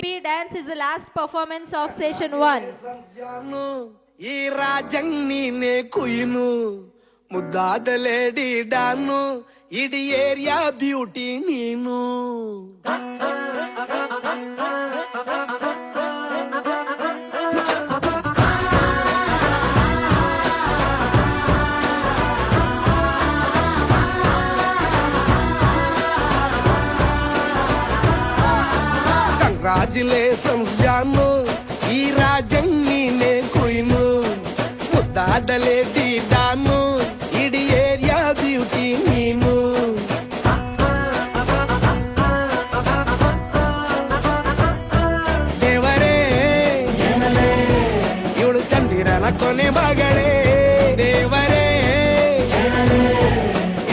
P dance is the last performance of session 1. ಈ ರಾಜಂಗ್ ನೀನೆ ಕುಯ್ನು ಮುದ್ದಾದ ಲೇಡಿ ಡಾನು ಇಡೀ ಏರಿಯಾ ಬ್ಯೂಟಿ ನೀನು ಕಂಗ್ರಾಚುಲೇಷನ್ಸ್ ಜಾನು ಈ ರಾಜಂಗ್ ನೀನೆ ಕುಯ್ನು ಮುದ್ದಾದ ಲೇಡಿ ಡಾನು ಇಡೀ ಏರಿಯಾ ಬ್ಯೂಟಿ ನೀನು ದೇವರೇ ಇವಳು ಚಂದಿರನ ಕೊನೆ ಮಗಳೇ ದೇವರೇ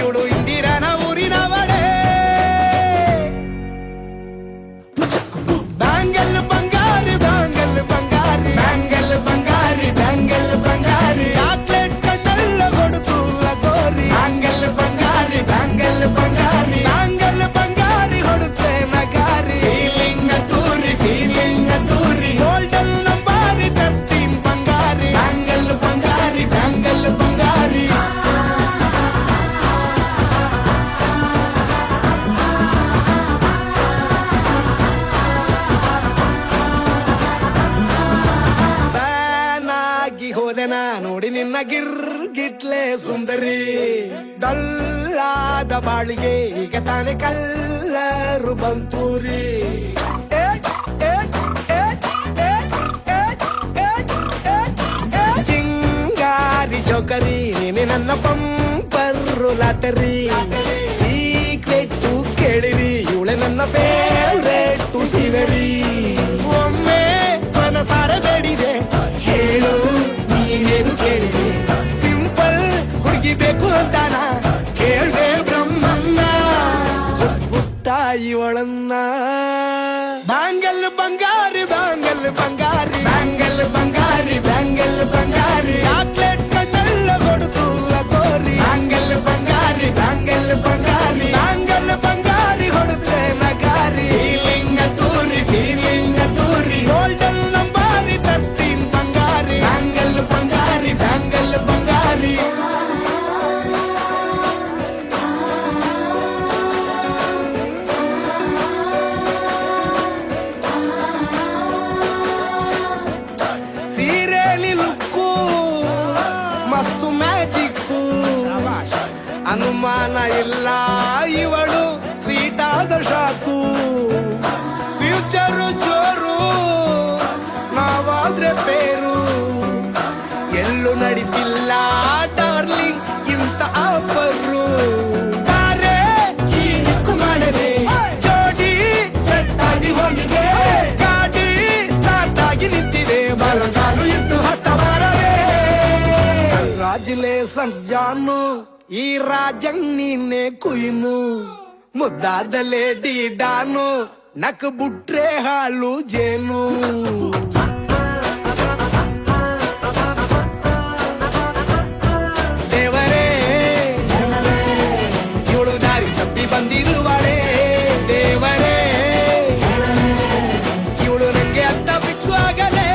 ಇವಳು ಇಂದಿರನ ಊರಿನವಳೇ ಬ್ಯಾಂಗಲ್ ಬಂಗಾರಿ ಬ್ಯಾಂಗಲ್ ಬಂಗಾರಿ ಬ್ಯಾಂಗಲ್ ಬಂಗಾರಿ ಬ್ಯಾಂಗಲ್ ಬಂಗಾರಿ ಚಾಕ್ಲೇಟ್ ಕಣ್ಣಲ್ಲ ಕೊಡುತ್ತು ಲಗೋರಿ ಬ್ಯಾಂಗಲ್ ಬಂಗಾರಿ ಬ್ಯಾಂಗಲ್ ಬಂಗಾರಿ ಬ್ಯಾಂಗಲ್ ಬಂಗಾರಿ ಹೊಡುತ್ತೆ ನಗಾರಿ ಫೀಲಿಂಗ್ ತೂರಿ ಗೋಲ್ಡನ್ ನಂಬಾರಿ 13 ಬಂಗಾರಿ ಬ್ಯಾಂಗಲ್ ಬಂಗಾರಿ ಬ್ಯಾಂಗಲ್ ಬಂಗಾರಿ ಫ್ಯಾನಾಗಿ ಹೋದೆನ ನೋಡಿ ನಿನ್ನ ಗಿರ್ಗಿಟ್ಲೆ ಸುಂದರಿ ಡಲ್ಲಾದ ಬಾಳಿಗೆ ಈಗ ತಾನೆ ಕಲ್ಲರು ಬಂತೂರಿ ಚಿಂಗಾರಿ ಚೌಕರಿ ನೀನೆ ನನ್ನ ಪಂಪರ್ರು ಲಾಟರಿ ಸೀಕ್ರೆಟ್ ಕೇಳಿರಿ ಇವಳೆ ನನ್ನ ಫೇವ್ರೇಟ್ ಸಿಗರಿ ಒಮ್ಮೆ ಮನಸಾರೆ ಬೇಡಿದೆ ಹೇಳು ನೀನೇನು ಕೇಳಿದೆ ಸಿಂಪಲ್ ಹುಡುಗಿ ಬೇಕು ಅಂತಾನ ಕೇಳ್ದೆ ಬ್ರಹ್ಮನ್ನ ತಾಯಿ ಒಳನ್ನ ಬ್ಯಾಂಗಲ್ ಬಂಗಾರಿ ಬ್ಯಾಂಗಲ್ ಬಂಗಾರಿ ಬ್ಯಾಂಗಲ್ ಬಂಗಾರಿ ಬ್ಯಾಂಗಲ್ ಬಂಗಾರಿ ಚಾಕ್ಲೇಟ್ ಕಣ್ಣಲ್ಲ ಕೊಡುತ್ತು ಲಗೋರಿ ಬ್ಯಾಂಗಲ್ ಬಂಗಾರಿ ಬ್ಯಾಂಗಲ್ ಬಂಗಾರಿ ಬ್ಯಾಂಗಲ್ ಬಂಗಾರಿ ಹೊಡುತ್ತೆ ನಗಾರಿ ಫೀಲಿಂಗ್ ತೂರಿ ಗೋಲ್ಡನ್ ನಂಬಾರಿ 13 ಬಂಗಾರಿ ಬ್ಯಾಂಗಲ್ ಬಂಗಾರಿ ಬ್ಯಾಂಗಲ್ ಬಂಗಾರಿ ಸೀರೆಲಿ ಲುಕ್ಕು ಮಸ್ತು ಮ್ಯಾಜಿಕ್ಕು ಅನುಮಾನ ಇಲ್ಲ ಇವಳು ಸ್ವೀಟ್ ಆದ ಶಾಕು ಫ್ಯೂಚರು ಜೋರು ನಾವಾದ್ರೆ ಪೇರು ಎಲ್ಲೂ ನಡೀತಿಲ್ಲ ಡಾರ್ಲಿಂಗ್ ಇಂತ ಆಫರು ಮಾಡದೆ ಜೋಡಿ ಸೆಟ್ ಆಗಿ ಹೋಗಿದೆ ಗಾಡಿ ಸ್ಟಾರ್ಟ್ ಆಗಿ ನಿಂತಿದೆ ಬಲಗಾಲು ಇಟ್ಟು ಹತ್ತ ಬರದೆ ಕಂಗ್ರಾಚುಲೇಷನ್ಸ್ ಜಾನು ಈ ರಾಜಂಗ್ ನೀನೆ ಕುಯ್ನು ಮುದ್ದಾದ ಲೇಡಿ ಡಾನು ನಕ್ ಬುಟ್ರೆ ಹಾಲು ಜೇನು ದೇವರೇ ಇವಳು ದಾರಿ ತಪ್ಪಿ ಬಂದಿರುವಳೆ ದೇವರೇ ಇವಳು ನಂಗೆ ಅಂತ ಫಿಕ್ಸ್ ಆಗಲೇ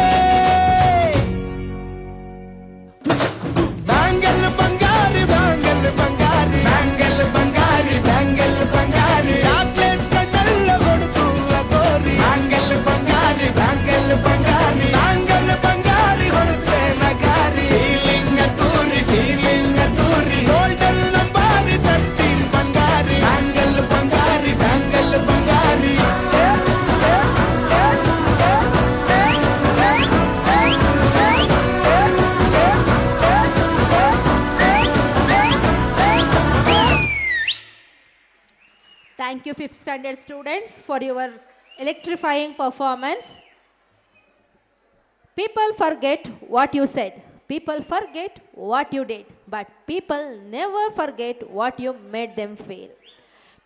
ಬ್ಯಾಂಗಲ್ ಬಂಗಾರಿ ಬ್ಯಾಂಗಲ್ ಬಂಗಾರಿ ಬ್ಯಾಂಗಲ್ ಬಂಗಾರಿ ಬ್ಯಾಂಗಲ್ ಬಂಗಾರಿ ಚಾಕ್ಲೇಟ್ ಕಣ್ಣಲ್ಲ ಕೊಡುತ್ತು ಲಗೋರಿ ಬ್ಯಾಂಗಲ್ ಬಂಗಾರಿ ಬ್ಯಾಂಗಲ್ ಬಂಗಾರಿ ಬ್ಯಾಂಗಲ್ ಬಂಗಾರಿ ಹೊಡುತ್ತೆ ನಗಾರಿ ಫೀಲಿಂಗ್ ತೂರಿ golden ನಂಬಾರಿ 13 Bangari bangle Bangari bangle Bangari Thank you 5th standard students for your electrifying performance. People forget what you said. People forget what you did. But people never forget what you made them feel.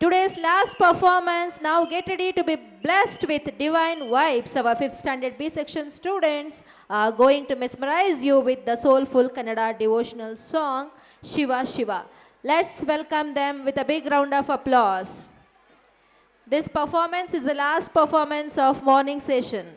Today's last performance, now get ready to be blessed with divine vibes. Our 5th standard B section students are going to mesmerize you with the soulful Kannada devotional song, Shiva Shiva. Let's welcome them with a big round of applause. This performance is the last performance of morning session.